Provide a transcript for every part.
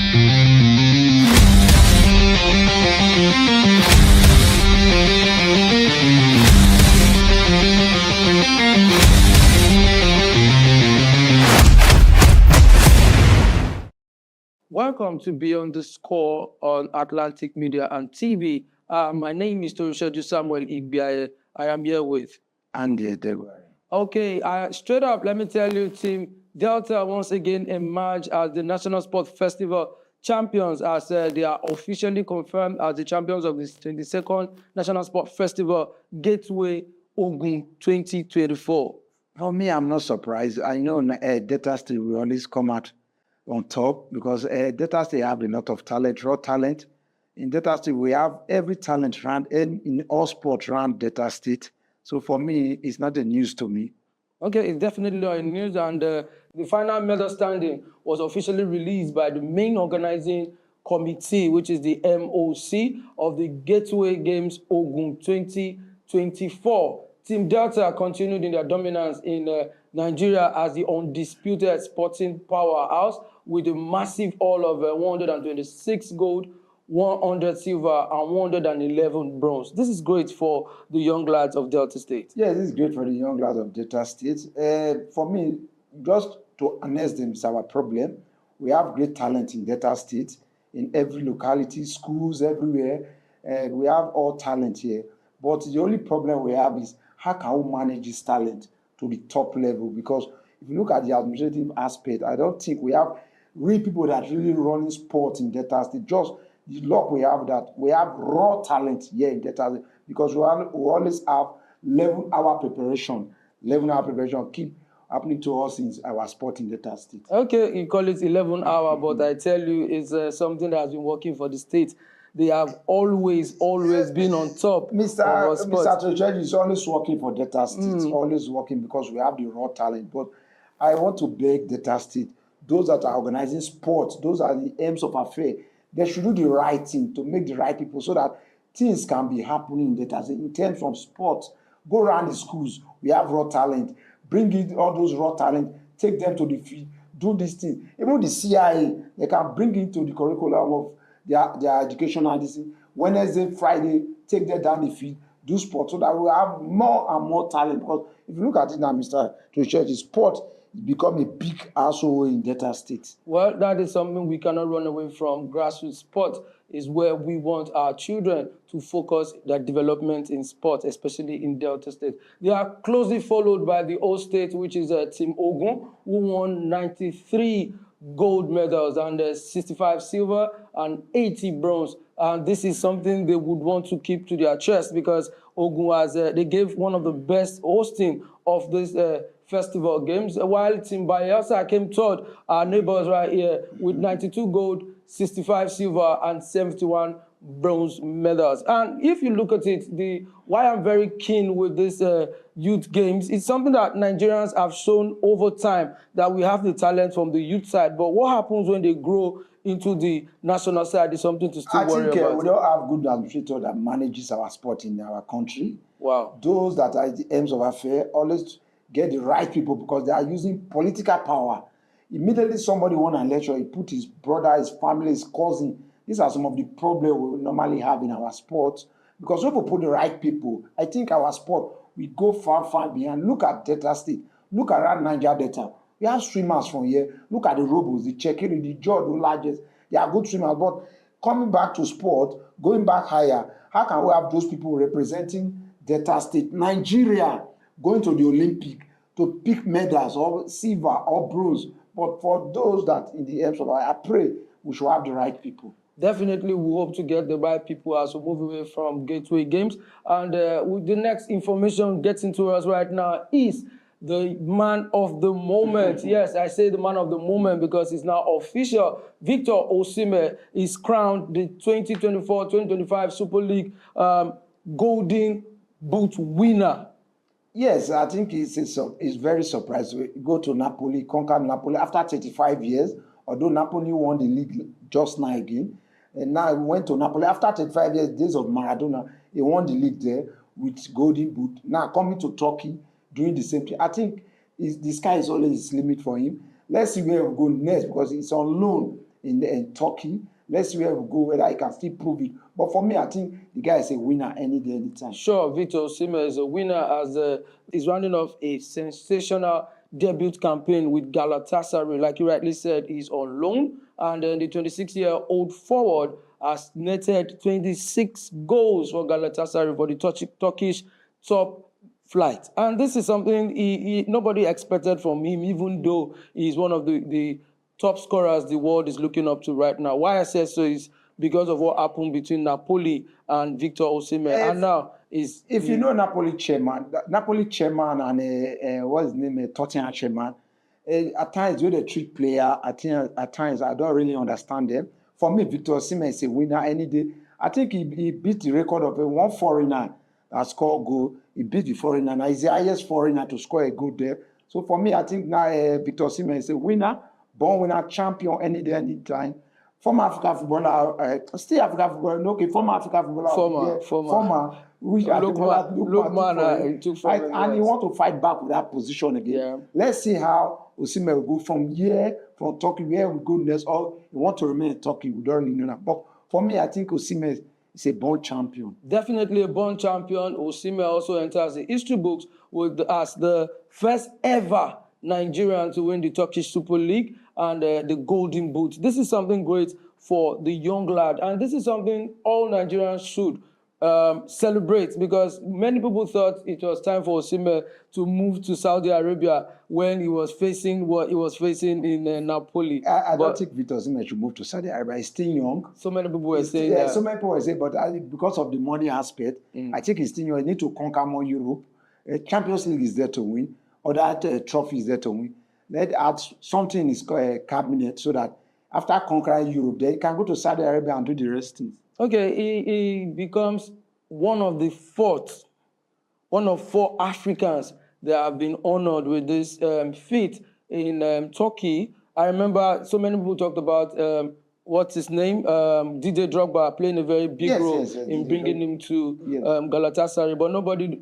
Welcome to Beyond the Score on Atlantic Media and TV. My name is Torishodu Samuel Igbiaye. I am here with Andy Edegware. Okay, straight up, let me tell you, Team Delta once again emerged as the National Sport Festival champions, as they are officially confirmed as the champions of the 22nd National Sport Festival Gateway Ogun 2024. For me, I'm not surprised. I know Delta State will always come out on top because Delta State have a lot of talent, raw talent. In Delta State, we have every talent around in all sports around Delta State. So for me, it's not a news to me. Okay, it's definitely not a news, and the final medal standing was officially released by the main organizing committee, which is the MOC of the Gateway Games Ogun 2024. Team Delta continued in their dominance in Nigeria as the undisputed sporting powerhouse with a massive haul of 126 gold, 100 silver, and 111 bronze. This is great for the young lads of Delta State. Yeah, this is great for the young lads of Delta State. For me, just to announce them is our problem. We have great talent in Delta State, in every locality, schools, everywhere. We have all talent here. But the only problem we have is how can we manage this talent to the top level? Because if you look at the administrative aspect, I don't think we have real people that really running sport in Delta State. Just the luck we have that we have raw talent here in Delta State because we always have 11-hour preparation. 11-hour preparation keep happening to us in our sport in Delta State. Okay, you call it 11-hour, but I tell you, it's something that has been working for the state. They have always been on top. Mr. Torishodu is always working for Delta State, always working because we have the raw talent. But I want to beg Delta State, those that are organizing sports, those are the aims of affair. They should do the right thing to make the right people so that things can be happening in Delta State. In terms of sports, go around the schools. We have raw talent. Bring in all those raw talent. Take them to the field. Do this thing. Even the CIA, they can bring into the curriculum of their educational this Wednesday, Friday, take them down the field, do sport so that we have more and more talent. Because if you look at it now, Mr. Torishodu, sport is become a big asshole in Delta State. Well, that is something we cannot run away from. Grassroots sport is where we want our children to focus their development in sport, especially in Delta State. They are closely followed by the old state, which is Team Ogun, who won 93 gold medals and 65 silver and 80 bronze. And this is something they would want to keep to their chest because Ogun has, they gave one of the best hosting of this festival games, while Team Bayelsa came third, our neighbors right here, with 92 gold, 65 silver, and 71 bronze medals. And if you look at it, why I'm very keen with this youth games, it's something that Nigerians have shown over time that we have the talent from the youth side. But what happens when they grow into the national side is something to still worry about. I think we don't have good administrators that manages our sport in our country. Wow. Those that are the aims of affair always get the right people because they are using political power. Immediately somebody want an election, he put his brother, his family, his cousin. These are some of the problems we normally have in our sport. Because if we put the right people, I think our sport will go far, far behind. Look at Delta State. Look around Niger Delta. We have swimmers from here. Look at the Robos, the Chekiri, the George, the largest. They are good swimmers. But coming back to sport, going back higher, how can we have those people representing Delta State? Nigeria going to the Olympic to pick medals or silver or bronze. But for those that in the aims of I pray we should have the right people. Definitely, we hope to get the right people as we move away from Gateway Games. And the next information getting to us right now is the man of the moment. Yes, I say the man of the moment because it's now official. Victor Osimhen is crowned the 2024-2025 Super League Golden Boot winner. Yes, I think it's very surprising. Go to Napoli, conquer Napoli after 35 years, although Napoli won the league just now again. And now he went to Napoli after 35 years, days of Maradona. He won the league there with Golden Boot. Now coming to Turkey, doing the same thing. I think the sky is always his limit for him. Let's see where we go next because he's on loan in Turkey. Let's see where we go, whether he can still prove it. But for me, I think the guy is a winner any day, anytime. Sure, Victor Osimhen is a winner as he's rounding off a sensational debut campaign with Galatasaray. Like you rightly said, he's on loan, and the 26-year-old forward has netted 26 goals for Galatasaray for the Turkish top flight. And this is something nobody expected from him, even though he's one of the top scorers the world is looking up to right now. Why I say so is because of what happened between Napoli and Victor Osimhen. And now if you know Napoli chairman and what's his name, Tottenham chairman, at times with a trick player, at times I don't really understand them. For me, Victor Osimhen is a winner any day. I think he beat the record of one foreigner that scored goal. He beat the foreigner. Now he's the highest foreigner to score a goal there. So for me, I think now Victor Osimhen is a winner. Born winner, champion any day, any time. Former African footballer, still African footballer, no, okay, former African footballer. Former. Lookman took and he want to fight back with that position again. Yeah. Let's see how Osimhen will go from Turkey, where we go next, or he want to remain in Turkey. We don't really know that. But for me, I think Osimhen is a born champion. Definitely a born champion. Osimhen also enters the history books as the first ever Nigerian to win the Turkish Super League and the Golden Boot. This is something great for the young lad, and this is something all Nigerians should celebrate, because many people thought it was time for Osimhen to move to Saudi Arabia when he was facing what he was facing in Napoli. I don't think Victor Osimhen should move to Saudi Arabia. He's still young. So many people were saying that. So many people were saying, but because of the money aspect, I think he's still young. He need to conquer more Europe. Champions League is there to win. Other trophies there to win. Let add something in his cabinet so that after conquering Europe, they can go to Saudi Arabia and do the rest things. Okay, he becomes one of 4 Africans that have been honored with this feat in Turkey. I remember so many people talked about what's his name, Didier Drogba playing a very big role in bringing him to Galatasaray, but nobody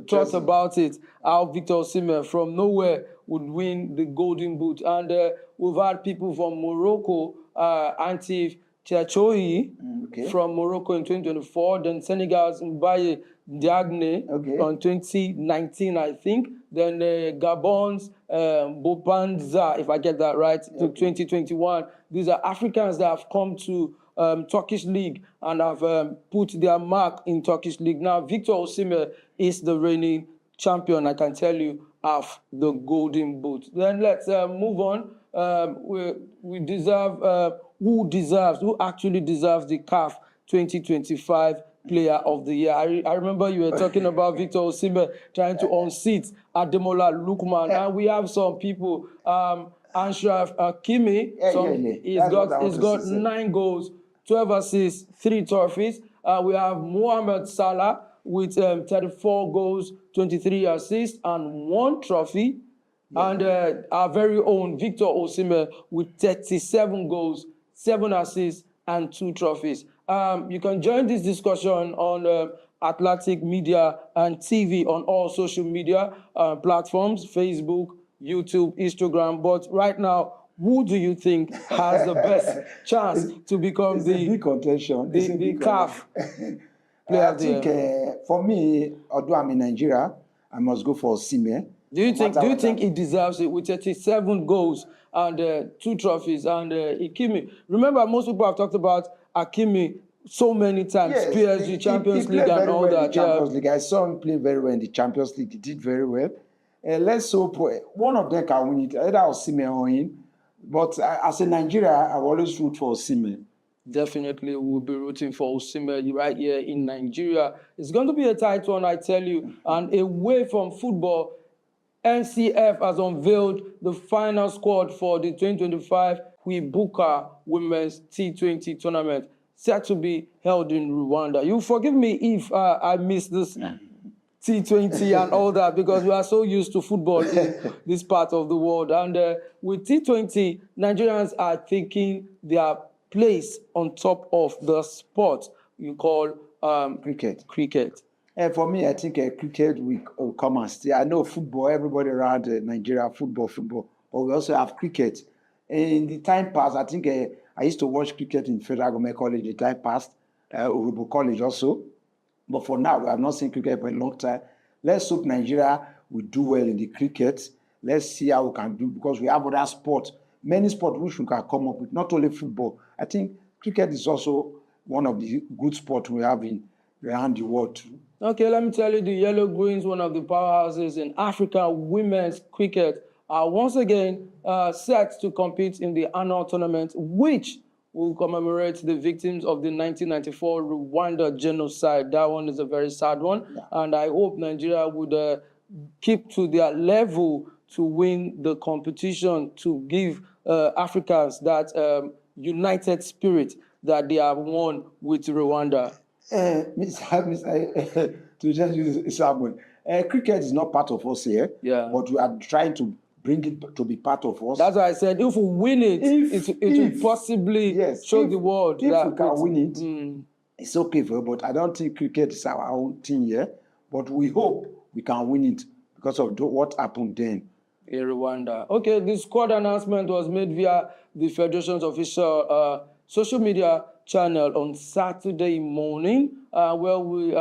thought about it, how Victor Osimhen from nowhere would win the Golden Boot. And we've had people from Morocco, Antif Tchatchoui from Morocco in 2024, then Senegal's Mbaye Diagne on 2019, I think, then Gabon's Bopanza, if I get that right, to 2021. These are Africans that have come to Turkish League and have put their mark in Turkish League. Now, Victor Osimhen is the reigning champion, I can tell you, of the Golden Boot. Then let's move on. We deserve, who actually deserves the CAF 2025 Player of the Year. I remember you were talking about Victor Osimhen trying to unseat Ademola Lookman, and we have some people, Anshraf Hakimi, he's got 9 goals, 12 assists, 3 trophies. We have Mohamed Salah with 34 goals, 23 assists, and 1 trophy. And our very own Victor Osimhen with 37 goals, 7 assists, and 2 trophies. You can join this discussion on Atlantic Media and TV on all social media platforms, Facebook, YouTube, Instagram. But right now, who do you think has the best chance to become the big contention, the CAF player? I think for me, although I'm in Nigeria, I must go for Osimhen. Do you think he deserves it with 37 goals and 2 trophies and Hakimi? Remember, most people have talked about Hakimi so many times, PSG, Champions League and all that. Champions League. I saw him play very well in the Champions League. He did very well. Let's hope one of them can win it, either Osimhen or him. But as a Nigeria, I always root for Osimhen. Definitely, we'll be rooting for Osimhen right here in Nigeria. It's going to be a tight one, I tell you. And away from football, NCF has unveiled the final squad for the 2025 Kwibuka Women's T20 tournament, set to be held in Rwanda. You forgive me if I missed this T20 and all that, because we are so used to football in this part of the world. And with T20, Nigerians are taking their place on top of the sport you call cricket. For me, I think cricket will come and stay. I know football, everybody around Nigeria, football, but we also have cricket. In the time past, I think I used to watch cricket in Federal Government College the time past, Urubu College also. But for now, we have not seen cricket for a long time. Let's hope Nigeria will do well in the cricket. Let's see how we can do, because we have other sports, many sports which we can come up with, not only football. I think cricket is also one of the good sports we have around the world too. Okay, let me tell you, the Yellow Greens, one of the powerhouses in Africa women's cricket, are once again set to compete in the annual tournament, which will commemorate the victims of the 1994 Rwanda genocide. That one is a very sad one, and I hope Nigeria would keep to their level to win the competition, to give Africans that united spirit that they have won with Rwanda. To just use Samuel, cricket is not part of us here, but we are trying to bring it to be part of us. That's why I said if we win it, it will possibly show the world if that we can win it, it's okay for, but I don't think cricket is our own thing here. But we hope we can win it because of what happened then in Rwanda. Okay, the squad announcement was made via the Federation's official social media channel on Saturday morning, where we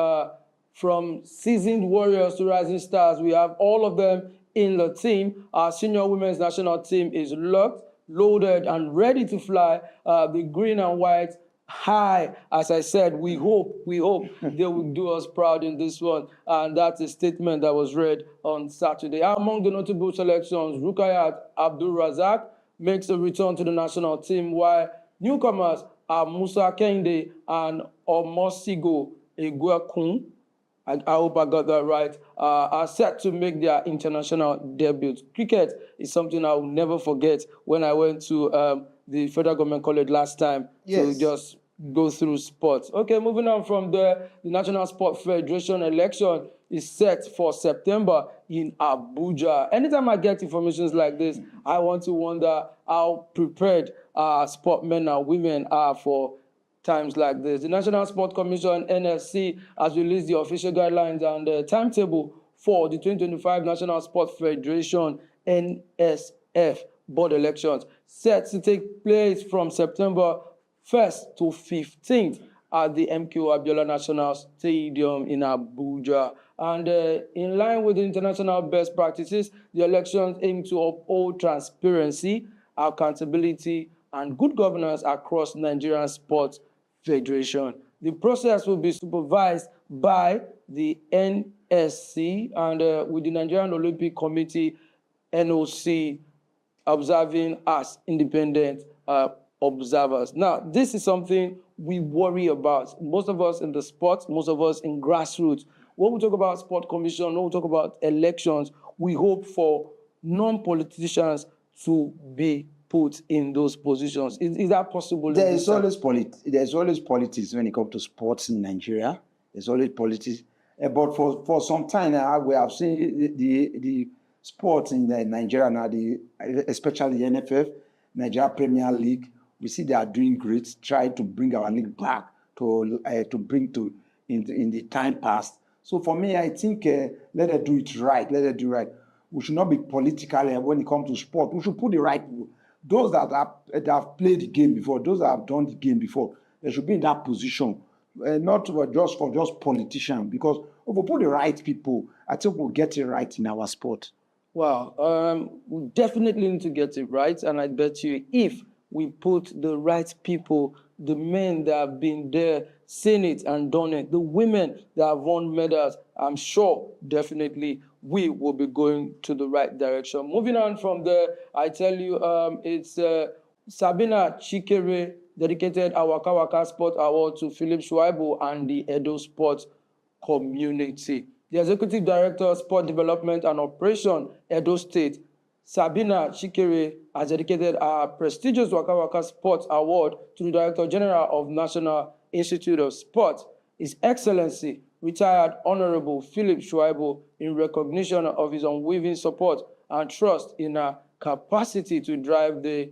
from seasoned warriors to rising stars, we have all of them in the team. Our senior women's national team is locked, loaded, and ready to fly. The green and white high, as I said, we hope they will do us proud in this one. And that's a statement that was read on Saturday. Among the notable selections, Rukayat Abdul Razak makes a return to the national team, while newcomers are Musa Kende and Omosigo Egwekun, I hope I got that right, are set to make their international debut. Cricket is something I will never forget when I went to the Federal Government College last time to just go through sports. Okay, moving on from there, the National Sport Federation election is set for September in Abuja. Anytime I get information like this, I want to wonder how prepared sportmen and women are for times like this. The National Sport Commission, NSC, has released the official guidelines and the timetable for the 2025 National Sport Federation, NSF, board elections, set to take place from September 1st to 15th at the MKO Abiola National Stadium in Abuja. And in line with the international best practices, the elections aim to uphold transparency, accountability, and good governance across Nigerian sports federation. The process will be supervised by the NSC and with the Nigerian Olympic Committee, NOC, observing as independent observers. Now, this is something we worry about. Most of us in the sports, most of us in grassroots. When we talk about sport commission, when we talk about elections, we hope for non-politicians to be put in those positions. Is that possible? There's always politics when it comes to sports in Nigeria. There's always politics. But for some time now, we have seen the sports in Nigeria now, especially the NFF, Nigeria Premier League. We see they are doing great, trying to bring our league back to bring to in the time past. So for me, I think let them do it right. Let them do it right. We should not be political when it comes to sport. We should put the right people. Those that have played the game before, those that have done the game before, they should be in that position, not just politicians. Because if we put the right people, I think we'll get it right in our sport. Well, we definitely need to get it right, and I bet you if we put the right people, the men that have been there, seen it and done it, the women that have won medals, I'm sure definitely we will be going to the right direction. Moving on from there, I tell you, it's Sabina Chikere dedicated our Waka Waka Sport Award to Philip Shuaibu and the Edo Sports community. The Executive Director of Sport Development and Operation, Edo State, Sabina Chikere, has dedicated our prestigious Waka Waka Sports Award to the Director General of National Institute of Sport, His Excellency, retired Honorable Philip Shuaibu, in recognition of his unwavering support and trust in our capacity to drive the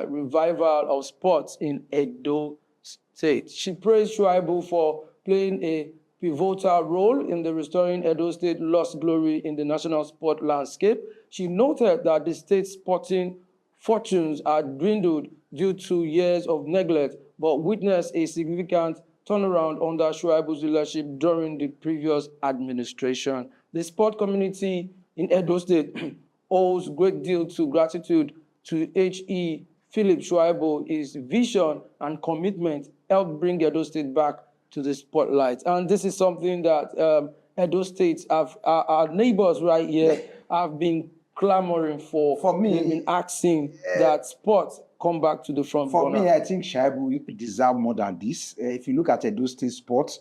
revival of sports in Edo State. She praised Shuaibu for playing a pivotal role in the restoring Edo State lost glory in the national sport landscape. She noted that the state's sporting fortunes are dwindled due to years of neglect, but witnessed a significant turnaround under Shuaibu's leadership during the previous administration. The sport community in Edo State owes great deal to gratitude to H.E. Philip Shuaibu. His vision and commitment helped bring Edo State back to the spotlight. And this is something that Edo State, our neighbors right here, have been clamoring for. For me, they've been asking that sports come back to the front. For me, I think Shuaibu deserve more than this. If you look at Edo State sports,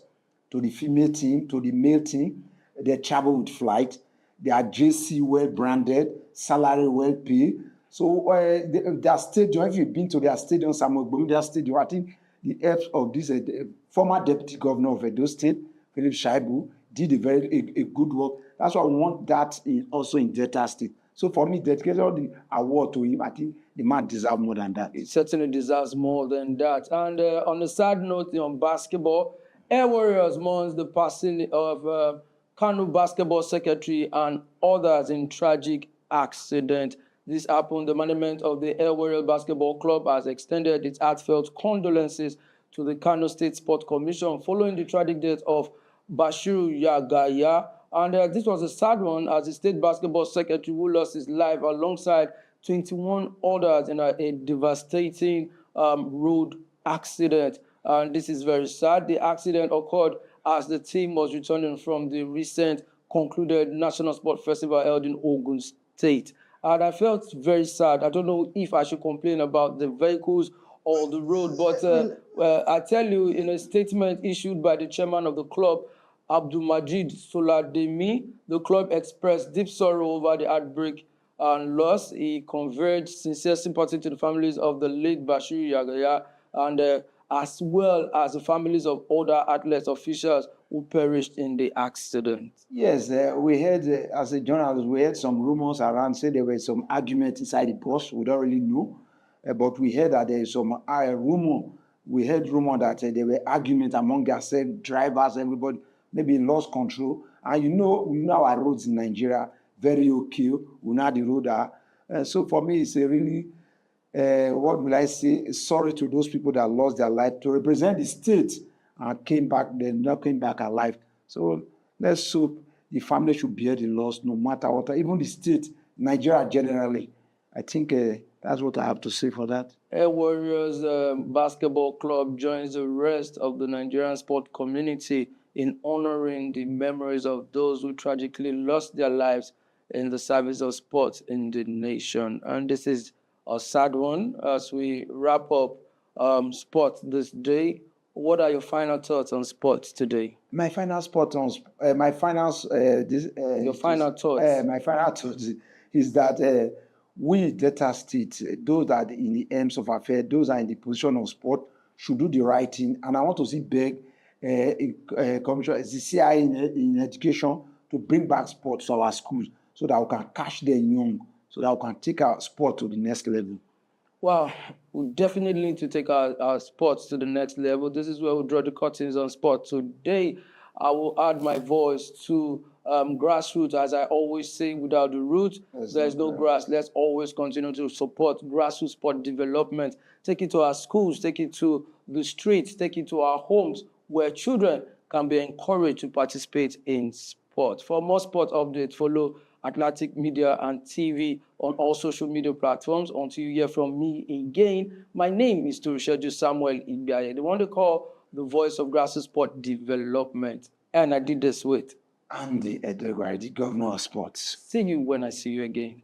to the female team, to the male team, they travel with flight. They are JC well branded, salary well paid. So their stadium, if you've been to their stadium, Samuel Gbomida Stadium, I think the help of this former deputy governor of Edo State, Philip Shuaibu, did a good work. That's why we want that also in Delta State. So for me, dedicated the award to him, I think the man deserves more than that. It certainly deserves more than that. And on a sad note, on basketball, Air Warriors mourns the passing of Kano basketball secretary and others in tragic accident. This happened. The management of the Air Warriors Basketball Club has extended its heartfelt condolences to the Kano State Sport Commission following the tragic death of Bashiru Yagaya. And this was a sad one, as the state basketball secretary who lost his life alongside 21 others in a devastating road accident. And this is very sad. The accident occurred as the team was returning from the recent concluded National Sport Festival held in Ogun State. And I felt very sad. I don't know if I should complain about the vehicles or the road, but I tell you, in a statement issued by the chairman of the club, Abdul Majid Solademi, the club expressed deep sorrow over the heartbreak and loss. He conveyed sincere sympathy to the families of the late Bashir Yagaya and as well as the families of other athletes officials who perished in the accident. Yes, we heard, as a journalist, we heard some rumors around, say there were some arguments inside the bus. We don't really know, but we heard that there is some rumor. We heard rumor that there were arguments among themselves, drivers, everybody, maybe lost control. And we know our roads in Nigeria, very okay. We know the road are. So for me, it's a really, what will I say, sorry to those people that lost their life to represent the state and came back, they not came back alive. So let's hope the family should bear the loss no matter what, even the state, Nigeria generally. I think that's what I have to say for that. Air Warriors Basketball Club joins the rest of the Nigerian sport community in honoring the memories of those who tragically lost their lives in the service of sports in the nation. And this is a sad one as we wrap up sports this day. What are your final thoughts on sports today? My final thoughts my final thoughts is that we, Delta State, those that are in the aims of affairs, those that are in the position of sport, should do the right thing. And I want to see beg commission, the CIA in education to bring back sports to our schools so that we can catch them young, so that we can take our sport to the next level. Wow, we definitely need to take our sports to the next level. This is where we draw the curtains on sports. Today, I will add my voice to grassroots. As I always say, without the roots, there's no grass. Let's always continue to support grassroots sport development. Take it to our schools, take it to the streets, take it to our homes, where children can be encouraged to participate in sport. For more sport updates, follow Atlantic Media and TV on all social media platforms. Until you hear from me again, my name is Turusheju Samuel Ibiaye, the one they call the voice of grassroots sport development. And I did this with Andy Edegwari, the governor of sports. See you when I see you again.